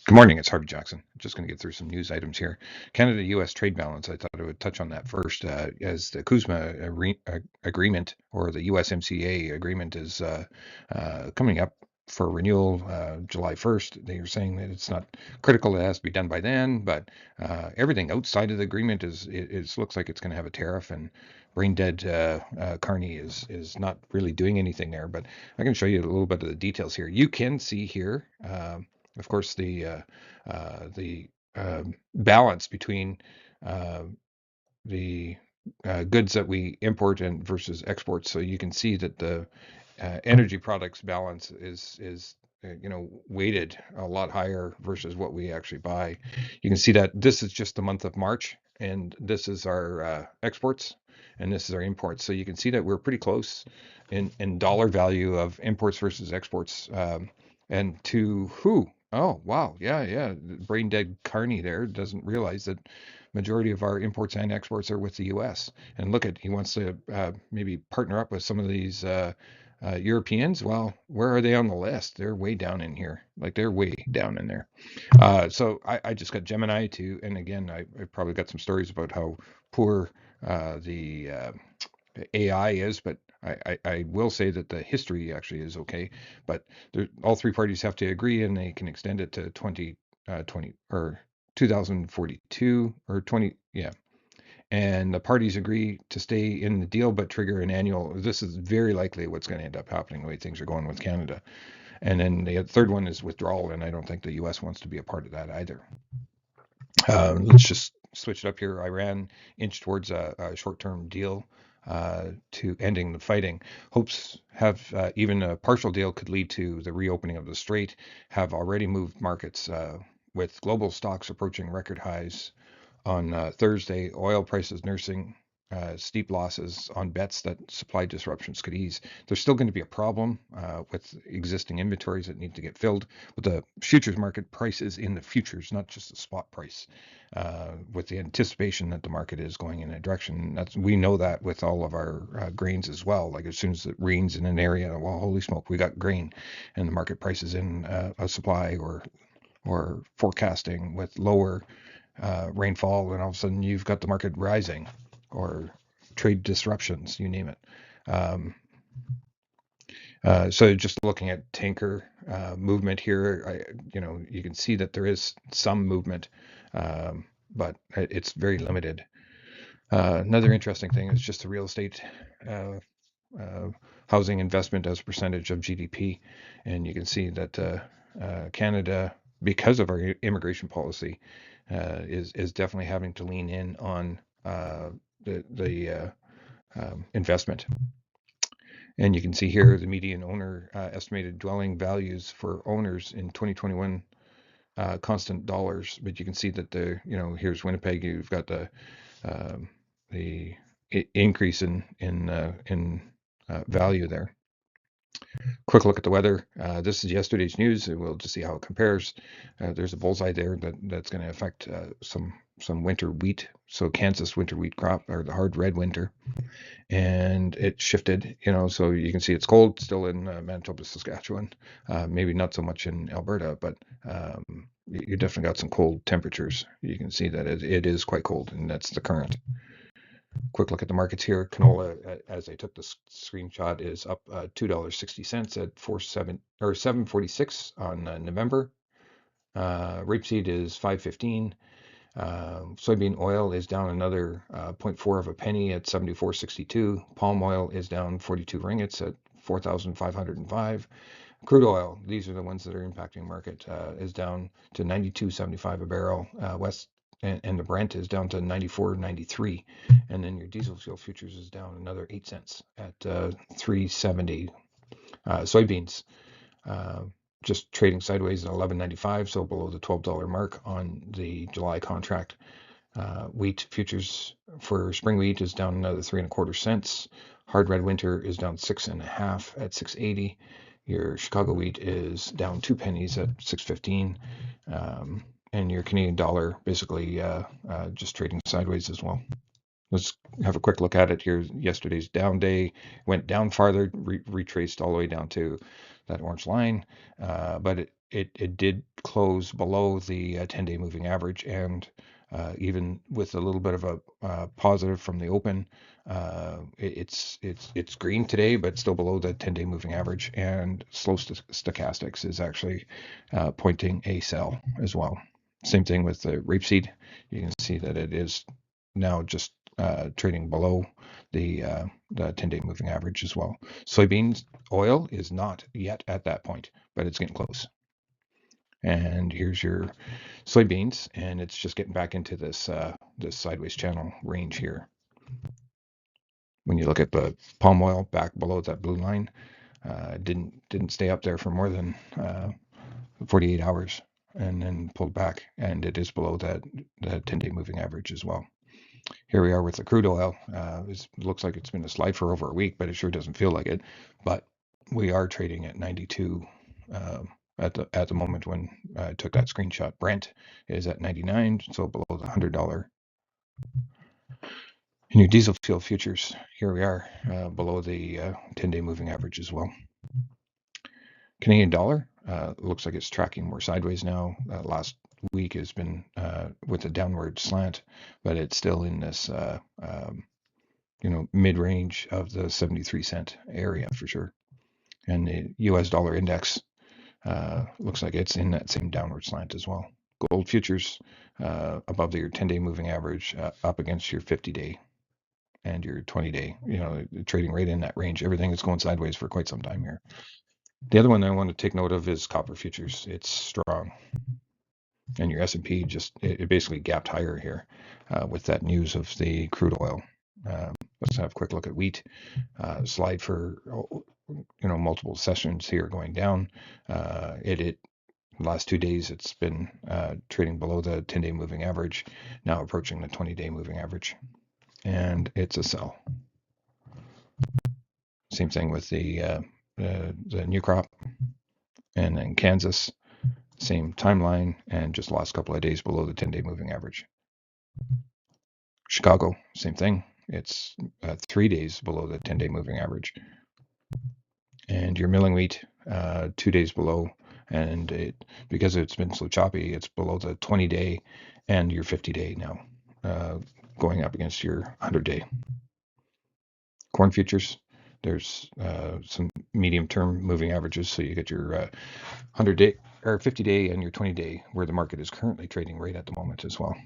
Good morning, it's Harvey Jackson. Just going to get through some news items here. Canada-U.S. trade balance. I thought I would touch on that first, as the agreement or the USMCA agreement is coming up for renewal July 1st. They are saying that it's not critical; it has to be done by then. But everything outside of the agreement looks like it's going to have a tariff. And brain dead Carney is not really doing anything there. But I can show you a little bit of the details here. You can see here. Of course, the balance between uh, the goods that we import and versus exports. So you can see that the energy products balance is weighted a lot higher versus what we actually buy. You can see that this is just the month of March, and this is our exports, and this is our imports. So you can see that we're pretty close in dollar value of imports versus exports. And to who? Oh, wow. Yeah. Brain dead Carney there doesn't realize that majority of our imports and exports are with the U.S. And look at, he wants to maybe partner up with some of these Europeans. Well, where are they on the list? They're way down in here. Like they're way down in there. So I just got Gemini too. And again, I probably got some stories about how poor the AI is, but I will say that the history actually is okay. But all three parties have to agree, and they can extend it to 2020 or 2042 or 20. Yeah, and the parties agree to stay in the deal but trigger an annual. This is very likely what's going to end up happening the way things are going with Canada. And then the third one is withdrawal, and I don't think the U.S. wants to be a part of that either. Let's just switch it up here. Iran inched towards a short-term deal to ending the fighting. Hopes have even a partial deal could lead to the reopening of the strait, have already moved markets with global stocks approaching record highs on Thursday. Oil prices nursing steep losses on bets that supply disruptions could ease. There's still going to be a problem with existing inventories that need to get filled, with the futures market prices in the futures, not just the spot price, with the anticipation that the market is going in a direction. We know that with all of our grains as well. Like as soon as it rains in an area, well, holy smoke, we got grain, and the market prices in a supply or forecasting with lower rainfall, and all of a sudden you've got the market rising, or trade disruptions, you name it. Um, so just looking at tanker movement here, you can see that there is some movement, but it's very limited. Another interesting thing is just the real estate uh, uh, housing investment as a percentage of GDP, and you can see that Canada, because of our immigration policy, is definitely having to lean in on the investment. And you can see here the median owner estimated dwelling values for owners in 2021 constant dollars. But you can see that here's Winnipeg. You've got um, the increase in value there. Quick look at the weather. This is yesterday's news. We'll just see how it compares. There's a bullseye there that's going to affect some winter wheat. So Kansas winter wheat crop, or the hard red winter, and it shifted. So you can see it's cold still in Manitoba, Saskatchewan. Maybe not so much in Alberta, but you definitely got some cold temperatures. You can see that it is quite cold, and that's the current. Quick look at the markets here. Canola, as I took the screenshot, is up $2.60 at 7.46 on November. Rapeseed is 5.15. Soybean oil is down another 0.4 of a penny at 74.62. Palm oil is down 42 ringgits at 4,505. Crude oil, these are the ones that are impacting market, is down to 92.75 a barrel. West and the Brent is down to 94.93, and then your diesel fuel futures is down another 8 cents at 3.70. Soybeans just trading sideways at 11.95, so below the $12 mark on the July contract. Wheat futures for spring wheat is down another 3.25 cents. Hard red winter is down 6.5 at 6.80. Your Chicago wheat is down 2 pennies at 6.15. And your Canadian dollar basically just trading sideways as well. Let's have a quick look at it here. Yesterday's down day went down farther, retraced all the way down to that orange line, but it did close below the 10-day moving average, and even with a little bit of a positive from the open, it's green today, but still below the 10-day moving average. And slow stochastics is actually pointing a sell as well. Same thing with the rapeseed. You can see that it is now just trading below the 10-day moving average as well. Soybeans oil is not yet at that point, but it's getting close. And here's your soybeans, and it's just getting back into this this sideways channel range here. When you look at the palm oil back below that blue line, didn't stay up there for more than 48 hours, and then pulled back, and it is below that 10-day moving average as well. Here we are with the crude oil. It looks like it's been a slide for over a week, but it sure doesn't feel like it. But we are trading at 92 at the moment when I took that screenshot. Brent is at 99, so below the $100. And your diesel fuel futures, here we are, below the 10-day moving average as well. Canadian dollar looks like it's tracking more sideways now. Last week has been with a downward slant, but it's still in this mid-range of the 73-cent area for sure. And the US dollar index looks like it's in that same downward slant as well. Gold futures above your 10-day moving average, up against your 50-day and your 20-day, trading right in that range. Everything is going sideways for quite some time here. The other one I want to take note of is copper futures. It's strong. And your S&P it basically gapped higher here with that news of the crude oil. Let's have a quick look at wheat. Slide for multiple sessions here going down. The last 2 days it's been trading below the 10-day moving average, now approaching the 20-day moving average, and it's a sell. Same thing with the new crop, and then Kansas, same timeline, and just the last couple of days below the 10-day moving average. Chicago, same thing. It's 3 days below the 10-day moving average. And your milling wheat, 2 days below, and because it's been so choppy, it's below the 20-day and your 50-day now, going up against your 100-day. Corn futures, there's some medium-term moving averages, so you get your 100-day or 50-day and your 20-day, where the market is currently trading right at the moment as well.